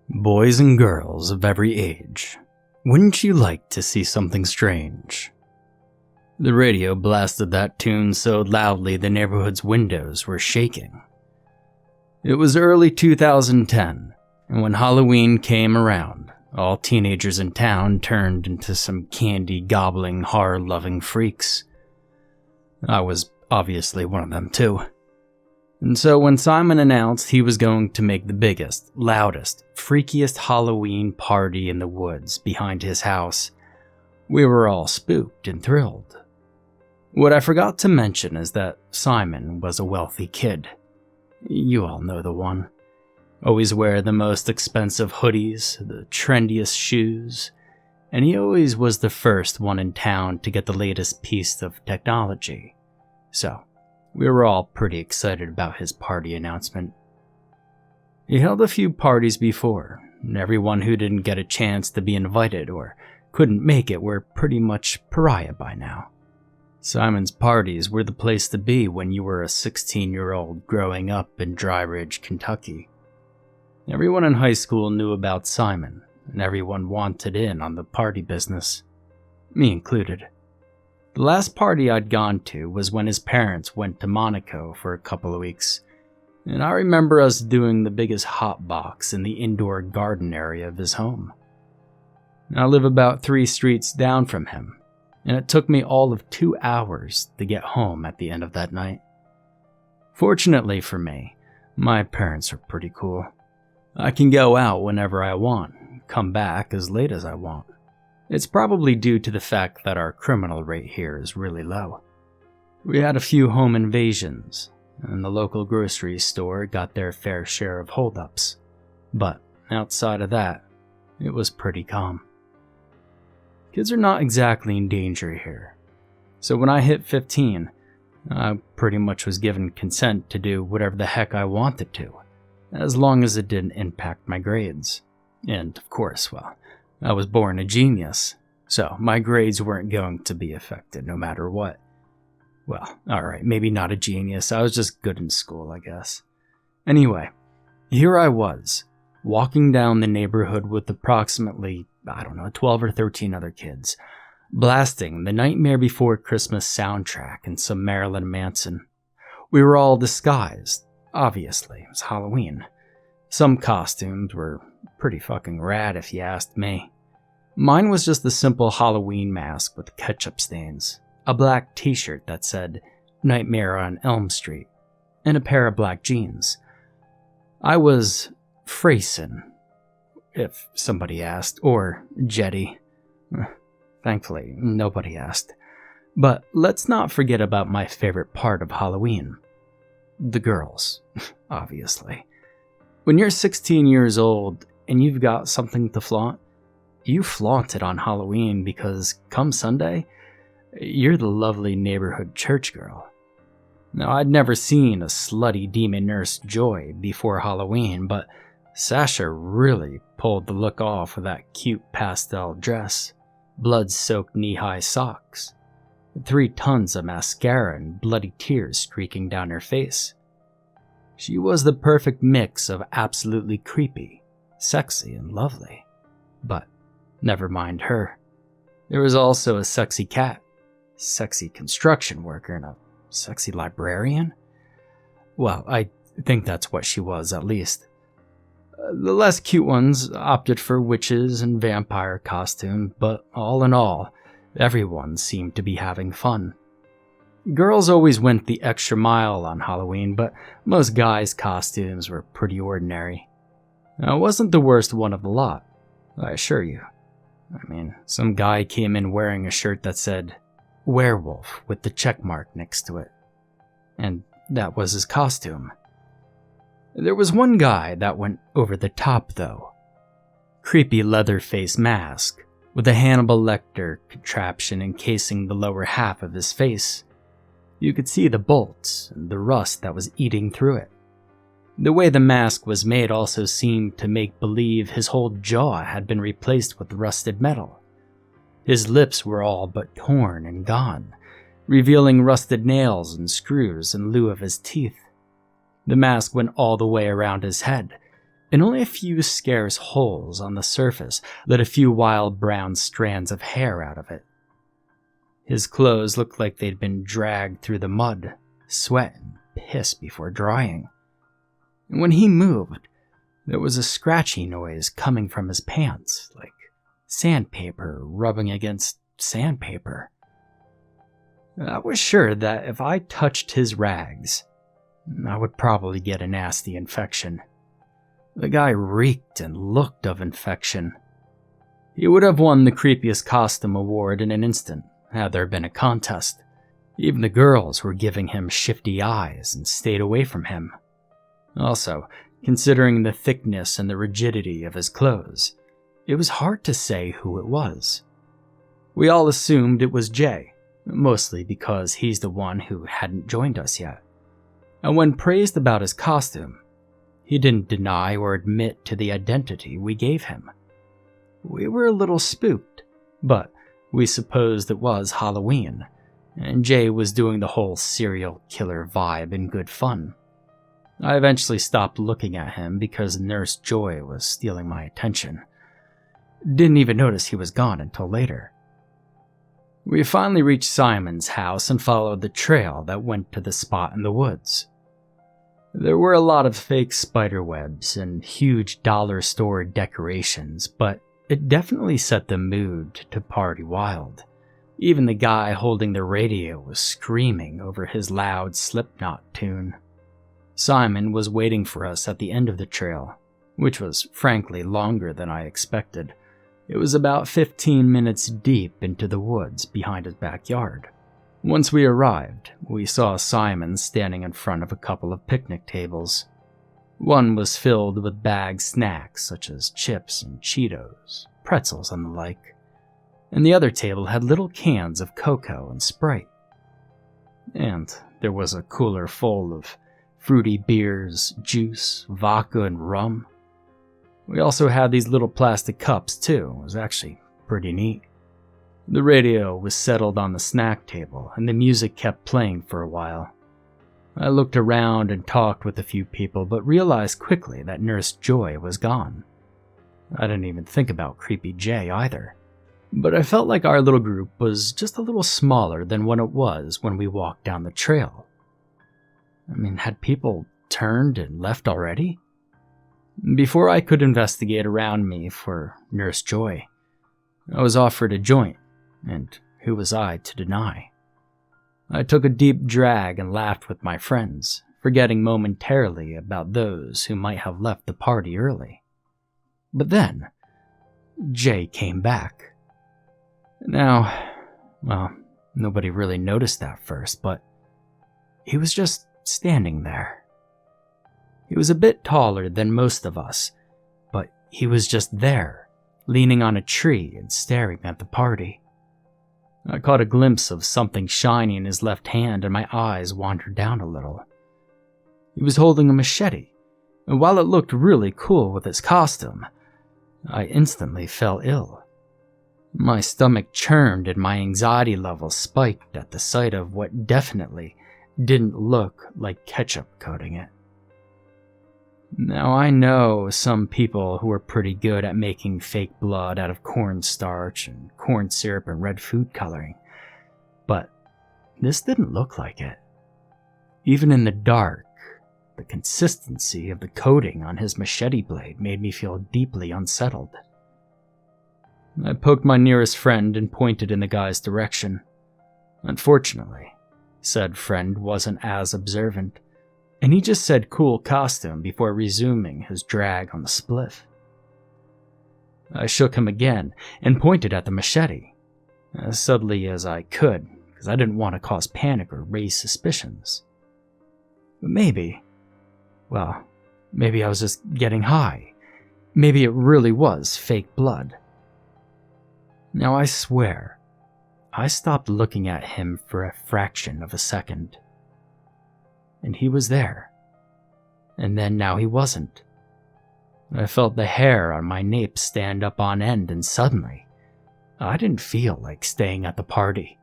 Boys and girls of every age, wouldn't you like to see something strange? The radio blasted that tune so loudly the neighborhood's windows were shaking. It was early 2010, and when Halloween came around, all teenagers in town turned into some candy-gobbling, horror-loving freaks. I was obviously one of them too. And so when Simon announced he was going to make the biggest, loudest, freakiest Halloween party in the woods behind his house, we were all spooked and thrilled. What I forgot to mention is that Simon was a wealthy kid. You all know the one. Always wear the most expensive hoodies, the trendiest shoes, and he always was the first one in town to get the latest piece of technology. So, we were all pretty excited about his party announcement. He held a few parties before, and everyone who didn't get a chance to be invited or couldn't make it were pretty much pariah by now. Simon's parties were the place to be when you were a 16-year-old growing up in Dry Ridge, Kentucky. Everyone in high school knew about Simon, and everyone wanted in on the party business, me included. The last party I'd gone to was when his parents went to Monaco for a couple of weeks, and I remember us doing the biggest hot box in the indoor garden area of his home. I live about 3 streets down from him, and it took me all of 2 hours to get home at the end of that night. Fortunately for me, my parents are pretty cool. I can go out whenever I want, come back as late as I want. It's probably due to the fact that our criminal rate here is really low. We had a few home invasions, and the local grocery store got their fair share of holdups. But outside of that, it was pretty calm. Kids are not exactly in danger here. So when I hit 15, I pretty much was given consent to do whatever the heck I wanted to, as long as it didn't impact my grades. And of course, I was born a genius, so my grades weren't going to be affected no matter what. Well, alright, maybe not a genius, I was just good in school, I guess. Anyway, here I was, walking down the neighborhood with approximately, 12 or 13 other kids, blasting the Nightmare Before Christmas soundtrack and some Marilyn Manson. We were all disguised, obviously, it was Halloween. Some costumes were pretty fucking rad if you asked me. Mine was just a simple Halloween mask with ketchup stains, a black t-shirt that said Nightmare on Elm Street, and a pair of black jeans. I was Freyson, if somebody asked, or Jetty. Thankfully, nobody asked. But let's not forget about my favorite part of Halloween. The girls, obviously. When you're 16 years old and you've got something to flaunt, you flaunt it on Halloween because come Sunday, you're the lovely neighborhood church girl. Now, I'd never seen a slutty demon nurse Joy before Halloween, but Sasha really pulled the look off with that cute pastel dress, blood-soaked knee-high socks, 3 tons of mascara and bloody tears streaking down her face. She was the perfect mix of absolutely creepy, sexy, and lovely. But never mind her. There was also a sexy cat, sexy construction worker, and a sexy librarian. Well, I think that's what she was, at least. The less cute ones opted for witches and vampire costumes, but all in all, everyone seemed to be having fun. Girls always went the extra mile on Halloween, but most guys' costumes were pretty ordinary. I wasn't the worst one of the lot, I assure you. Some guy came in wearing a shirt that said, werewolf with the check mark next to it. And that was his costume. There was one guy that went over the top, though. Creepy leather-face mask, with a Hannibal Lecter contraption encasing the lower half of his face. You could see the bolts and the rust that was eating through it. The way the mask was made also seemed to make believe his whole jaw had been replaced with rusted metal. His lips were all but torn and gone, revealing rusted nails and screws in lieu of his teeth. The mask went all the way around his head, and only a few scarce holes on the surface let a few wild brown strands of hair out of it. His clothes looked like they'd been dragged through the mud, sweat and piss before drying. And when he moved, there was a scratchy noise coming from his pants, like sandpaper rubbing against sandpaper. I was sure that if I touched his rags, I would probably get a nasty infection. The guy reeked and looked of infection. He would have won the creepiest costume award in an instant, had there been a contest. Even the girls were giving him shifty eyes and stayed away from him. Also, considering the thickness and the rigidity of his clothes, it was hard to say who it was. We all assumed it was Jay, mostly because he's the one who hadn't joined us yet. And when praised about his costume, he didn't deny or admit to the identity we gave him. We were a little spooked, but we supposed it was Halloween, and Jay was doing the whole serial killer vibe in good fun. I eventually stopped looking at him because Nurse Joy was stealing my attention. Didn't even notice he was gone until later. We finally reached Simon's house and followed the trail that went to the spot in the woods. There were a lot of fake spider webs and huge dollar store decorations, but it definitely set the mood to party wild. Even the guy holding the radio was screaming over his loud Slipknot tune. Simon was waiting for us at the end of the trail, which was frankly longer than I expected. It was about 15 minutes deep into the woods behind his backyard. Once we arrived, we saw Simon standing in front of a couple of picnic tables. One was filled with bagged snacks such as chips and Cheetos, pretzels and the like, and the other table had little cans of cocoa and Sprite. And there was a cooler full of fruity beers, juice, vodka, and rum. We also had these little plastic cups too. It was actually pretty neat. The radio was settled on the snack table, and the music kept playing for a while. I looked around and talked with a few people, but realized quickly that Nurse Joy was gone. I didn't even think about Creepy Jay either. But I felt like our little group was just a little smaller than what it was when we walked down the trail. I mean, had people turned and left already? Before I could investigate around me for Nurse Joy, I was offered a joint, and who was I to deny? I took a deep drag and laughed with my friends, forgetting momentarily about those who might have left the party early. But then, Jay came back. Now, well, nobody really noticed at first, but he was just standing there. He was a bit taller than most of us, but he was just there, leaning on a tree and staring at the party. I caught a glimpse of something shiny in his left hand and my eyes wandered down a little. He was holding a machete, and while it looked really cool with his costume, I instantly fell ill. My stomach churned and my anxiety level spiked at the sight of what definitely didn't look like ketchup coating it. Now I know some people who are pretty good at making fake blood out of cornstarch and corn syrup and red food coloring, but this didn't look like it. Even in the dark, the consistency of the coating on his machete blade made me feel deeply unsettled. I poked my nearest friend and pointed in the guy's direction. Unfortunately, said friend wasn't as observant, and he just said cool costume before resuming his drag on the spliff. I shook him again and pointed at the machete, as subtly as I could, because I didn't want to cause panic or raise suspicions. But maybe I was just getting high. Maybe it really was fake blood. Now I swear, I stopped looking at him for a fraction of a second. And he was there. And then now he wasn't. I felt the hair on my nape stand up on end, and suddenly, I didn't feel like staying at the party.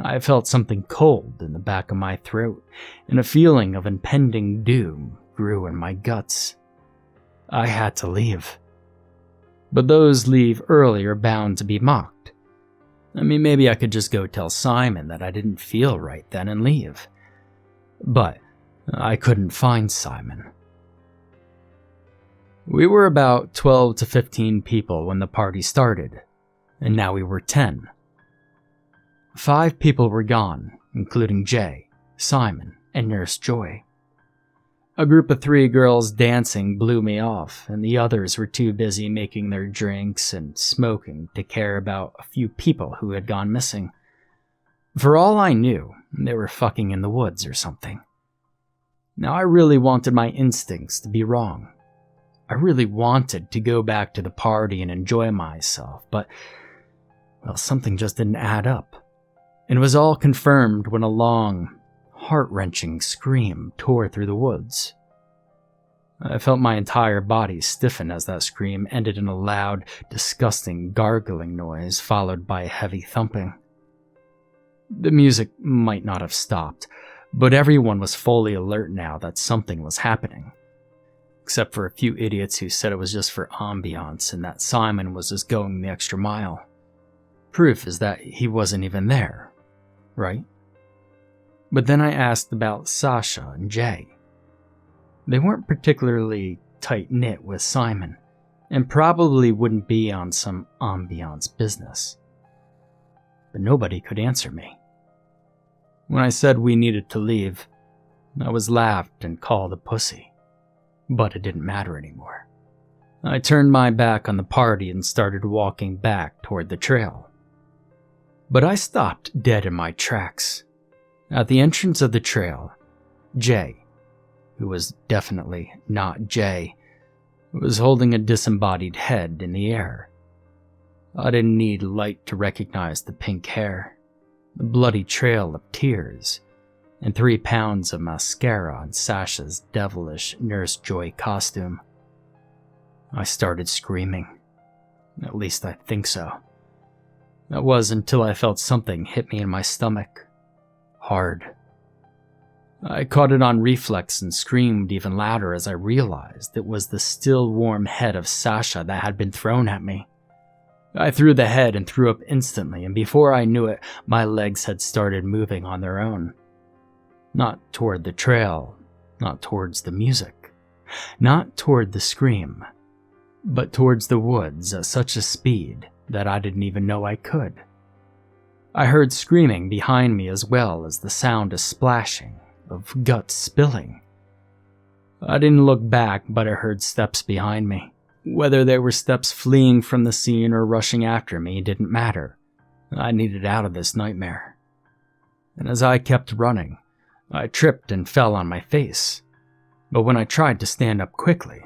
I felt something cold in the back of my throat, and a feeling of impending doom grew in my guts. I had to leave. But those leave early are bound to be mocked. I mean, maybe I could just go tell Simon that I didn't feel right then and leave. But I couldn't find Simon. We were about 12 to 15 people when the party started, and now we were 10. 5 people were gone, including Jay, Simon, and Nurse Joy. A group of 3 girls dancing blew me off, and the others were too busy making their drinks and smoking to care about a few people who had gone missing. For all I knew, they were fucking in the woods or something. Now I really wanted my instincts to be wrong. I really wanted to go back to the party and enjoy myself, but, well, something just didn't add up. And it was all confirmed when a long, heart-wrenching scream tore through the woods. I felt my entire body stiffen as that scream ended in a loud, disgusting gargling noise followed by a heavy thumping. The music might not have stopped, but everyone was fully alert now that something was happening. Except for a few idiots who said it was just for ambiance and that Simon was just going the extra mile. Proof is that he wasn't even there, right? But then I asked about Sasha and Jay. They weren't particularly tight-knit with Simon, and probably wouldn't be on some ambiance business. But nobody could answer me. When I said we needed to leave, I was laughed and called a pussy. But it didn't matter anymore. I turned my back on the party and started walking back toward the trail. But I stopped dead in my tracks. At the entrance of the trail, Jay, who was definitely not Jay, was holding a disembodied head in the air. I didn't need light to recognize the pink hair, the bloody trail of tears, and 3 pounds of mascara on Sasha's devilish Nurse Joy costume. I started screaming. At least I think so. That was until I felt something hit me in my stomach. Hard. I caught it on reflex and screamed even louder as I realized it was the still warm head of Sasha that had been thrown at me. I threw the head and threw up instantly, and before I knew it, my legs had started moving on their own. Not toward the trail, not towards the music, not toward the scream, but towards the woods at such a speed that I didn't even know I could. I heard screaming behind me as well as the sound of splashing, of guts spilling. I didn't look back, but I heard steps behind me. Whether they were steps fleeing from the scene or rushing after me didn't matter. I needed out of this nightmare. And as I kept running, I tripped and fell on my face. But when I tried to stand up quickly,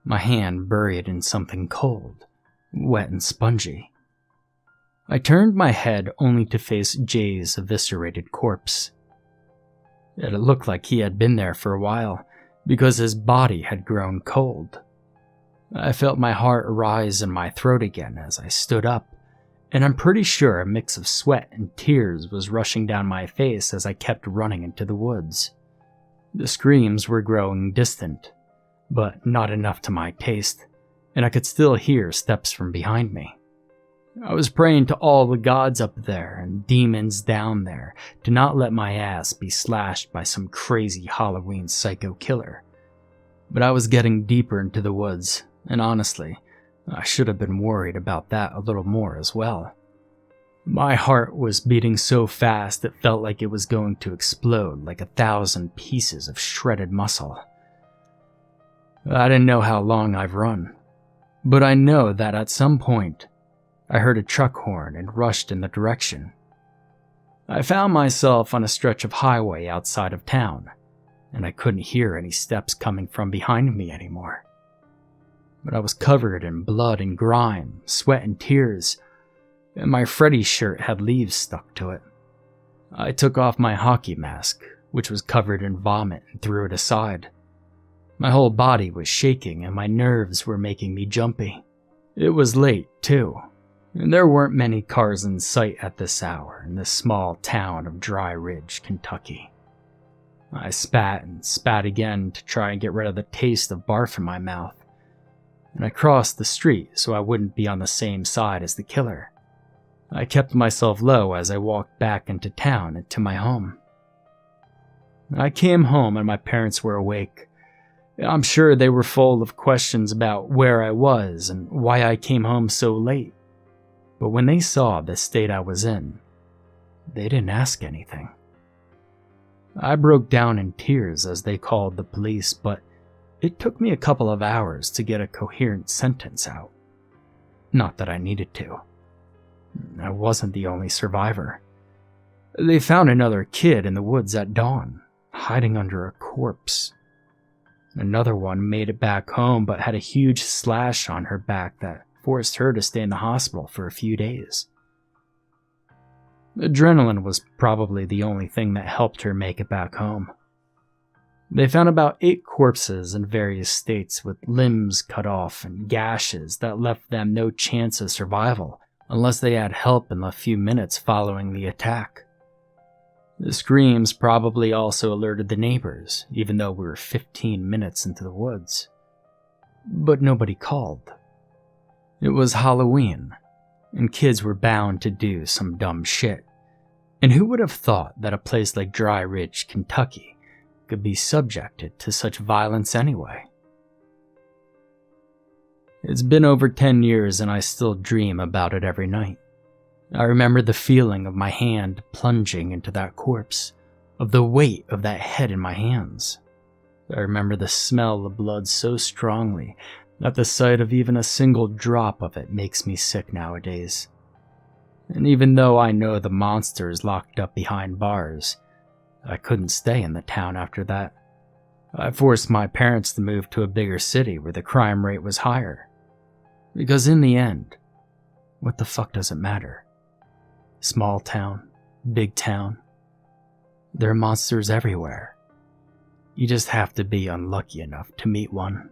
my hand buried in something cold, wet and spongy. I turned my head only to face Jay's eviscerated corpse. It looked like he had been there for a while, because his body had grown cold. I felt my heart rise in my throat again as I stood up, and I'm pretty sure a mix of sweat and tears was rushing down my face as I kept running into the woods. The screams were growing distant, but not enough to my taste, and I could still hear steps from behind me. I was praying to all the gods up there and demons down there to not let my ass be slashed by some crazy Halloween psycho killer. But I was getting deeper into the woods, and honestly, I should have been worried about that a little more as well. My heart was beating so fast it felt like it was going to explode like 1,000 pieces of shredded muscle. I didn't know how long I've run, but I know that at some point, I heard a truck horn and rushed in the direction. I found myself on a stretch of highway outside of town, and I couldn't hear any steps coming from behind me anymore. But I was covered in blood and grime, sweat and tears, and my Freddy shirt had leaves stuck to it. I took off my hockey mask, which was covered in vomit, and threw it aside. My whole body was shaking and my nerves were making me jumpy. It was late, too, and there weren't many cars in sight at this hour in this small town of Dry Ridge, Kentucky. I spat and spat again to try and get rid of the taste of barf in my mouth, and I crossed the street so I wouldn't be on the same side as the killer. I kept myself low as I walked back into town and to my home. I came home and my parents were awake. I'm sure they were full of questions about where I was and why I came home so late. But when they saw the state I was in, they didn't ask anything. I broke down in tears as they called the police, but it took me a couple of hours to get a coherent sentence out. Not that I needed to. I wasn't the only survivor. They found another kid in the woods at dawn, hiding under a corpse. Another one made it back home but had a huge slash on her back that forced her to stay in the hospital for a few days. Adrenaline was probably the only thing that helped her make it back home. They found about 8 corpses in various states with limbs cut off and gashes that left them no chance of survival unless they had help in the few minutes following the attack. The screams probably also alerted the neighbors, even though we were 15 minutes into the woods. But nobody called. It was Halloween, and kids were bound to do some dumb shit. And who would have thought that a place like Dry Ridge, Kentucky, could be subjected to such violence anyway? It's been over 10 years and I still dream about it every night. I remember the feeling of my hand plunging into that corpse, of the weight of that head in my hands. I remember the smell of blood so strongly that the sight of even a single drop of it makes me sick nowadays. And even though I know the monster is locked up behind bars, I couldn't stay in the town after that. I forced my parents to move to a bigger city where the crime rate was higher. Because in the end, what the fuck does it matter? Small town, big town. There are monsters everywhere. You just have to be unlucky enough to meet one.